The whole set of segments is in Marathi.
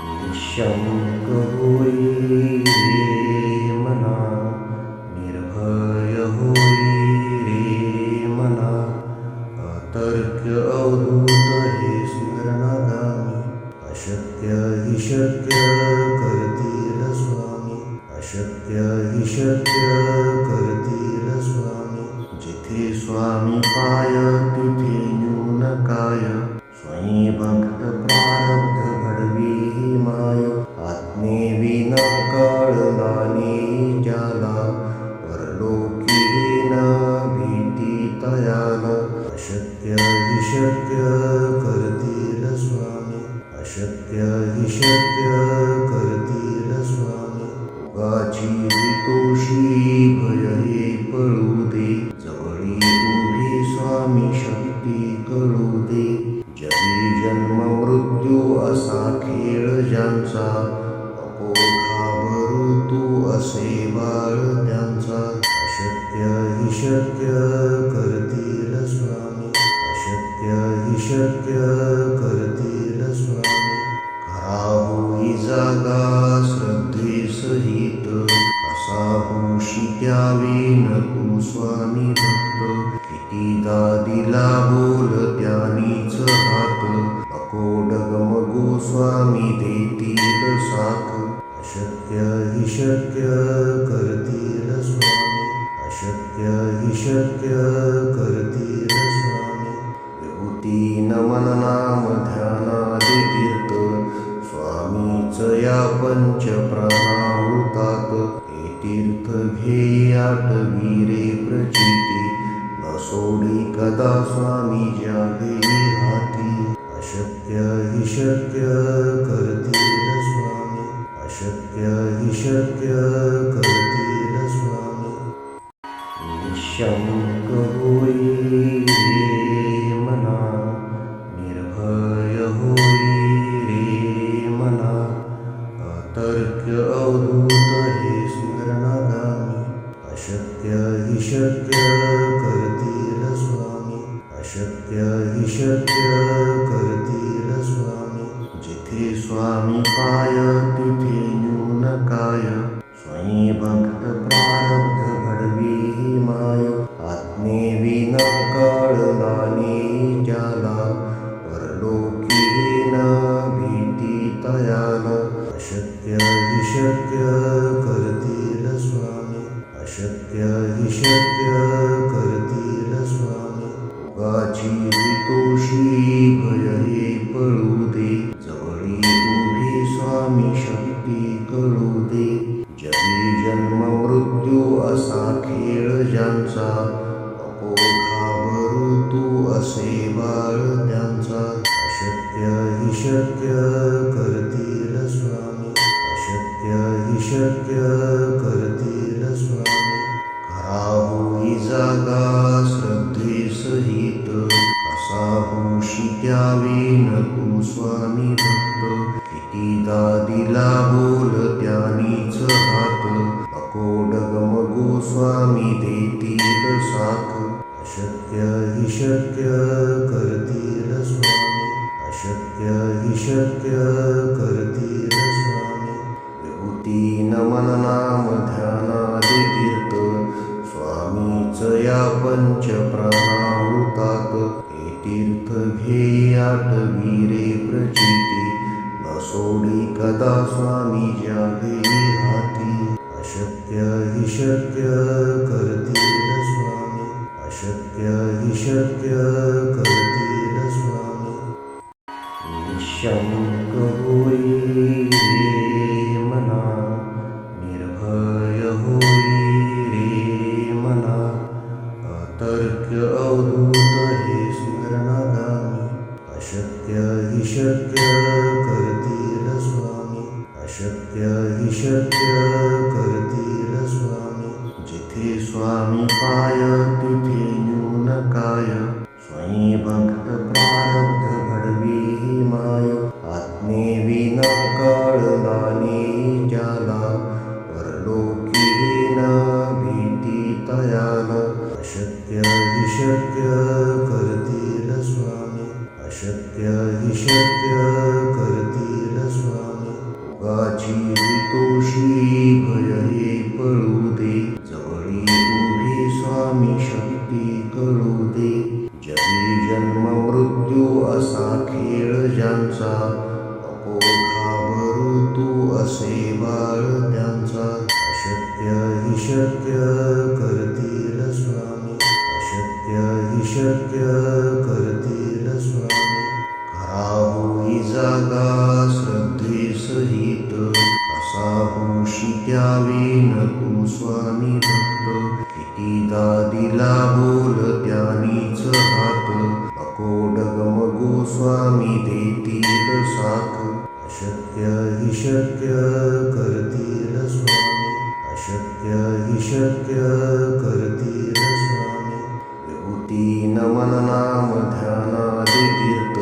निःशंक होई रे मना, निर्भय होई रे मना, अतर्क्य अवधूत हे स्मरणागामी, अशक्य हि शक्य करतील स्वामी, अशक्य हि शक्य करतील स्वामी. जिथे स्वामी पाय तिथे न्यून काय, स्वयं भक्त प्रारब्ध घडवी ही माय. आज्ञेविना कळलाने ज्याला, परलोकी न भीती तयाला. अशक्य हि शक्य करतील स्वामी, अशक्य हि शक्य करतील स्वामी. उगाची तोषी भय हे पळू दे, जवळी उभी स्वामी शक्ती कळू दे. जगी जन्म मृत्यू असा खेळ ज्यांचा, नको घाबरू तू असे बाळ त्यांचा. अशक्य हि शक्य करतील स्वामी, अशक्य हि शक्य करतील स्वामी. खरा होई जागा श्रद्धे सहित, असा होशी द्यावी न तू स्वामी भक्त. कितीदा दिला बोल त्यानीच हात, नको डगमगू स्वामी देतील साथ. अशक्य हि शक्य करतील स्वामी, अशक्य हि शक्य करतील स्वामी. विभूती नमन नाम ध्यानादि तीर्थ, स्वामीच या पंच प्राणामृतात. हे तीर्थ घेई आठवी रे प्रचिती, न सोडी कदा स्वामी ज्या घेई हाती. अशक्य हि शक्य करतील स्वामी, अशक्य हि शक्य करतील स्वामी. निःशंक होई रे मना, निर्भय होई रे मना, अतर्क्य अवधूत हे स्मरणागामी. अशक्य हि शक्य करतील स्वामी, अशक्य हि शक्य करतील स्वामी. जिथे स्वामी पाय तिथे न्यून काय, स्वयं भक्त प्रारब्ध घडवी ही माय. आज्ञेविना कळलाने ज्याला, परलोकी न भीती तयाला. अशक्य हि शक्य करतील स्वामी, अशक्य हि शक्य करतील स्वामी. उगाची तोषी भय हे पळू दे, जवळी उभी स्वामी शक्ती कळू दे. जगी जन्म मृत्यू असा खेळ ज्यांचा, नको घाबरू तू असे बाळ त्यांचा. अशक्य हि शक्य करतील स्वामी, अशक्य हि शक्य करतील स्वामी. खरा होई जागा श्रद्धे सहित, असा होशी द्यावी न तू स्वामी भक्त. कितीदा दिला बोल त्यानीच हात, नको डगमगू स्वामी देतील साथ. अशक्य हि शक्य करतील स्वामी, अशक्य हि शक्य करतील स्वामी. विभूती नमन नाम ध्यानादि तीर्थ, स्वामीच या पंच प्राणामृतात. हे तीर्थ घेई आठवी रे प्रचिती, न सोडी कदा स्वामी ज्या घेई हाती. अशक्य हि शक्य करतील स्वामी, अशक्य हि शक्य करतील स्वामी. निःशंक होई रे मना, निर्भय होई रे मना, अतर्क्य अवधूत हे स्मरणागामी. अशक्य हि शक्य करतील स्वामी, अशक्य हि शक्य करतील स्वामी. जिथे स्वामी पाय तिथे न्यून काय, स्वयं भक्त प्रारब्ध घडवी ही माय. आज्ञेविना कळलाने ज्याला, परलोकी न भीती तयाला. अशक्य हि शक्य करतील स्वामी, अशक्य हि शक्य करतील स्वामी. भोगाची हितोषी भय हे पळू दे, जवळी उभी स्वामी शक्ती कळू दे. जगी जन्म मृत्यू असा खेळ ज्यांचा, नको घाबरू तू असे बाळ त्यांचा. अशक्य हि शक्य करतील स्वामी, अशक्य हि शक्य करतील स्वामी. खरा होई जागा श्रद्धेसहित, कसा होशी त्यावेन तू स्वामी भक्त. कितीदा दिला बोल त्यानीच हात, नको डगमगू स्वामी देतील साथ. अशक्य हि शक्य करतील स्वामी, अशक्य हि शक्य करतील स्वामी. विभूती नमन नाम ध्यानादि तीर्थ,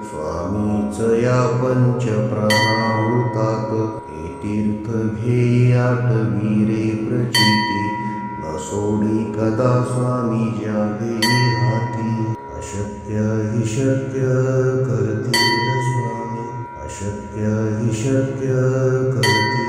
स्वामीच या पंच प्राणामृतात. हे तीर्थ घेई आठवी रे प्रचिती, न सोडी कदा स्वामी ज्या घेई हाती. अशक्य हि शक्य करतील स्वामी, अशक्य हि शक्य करतील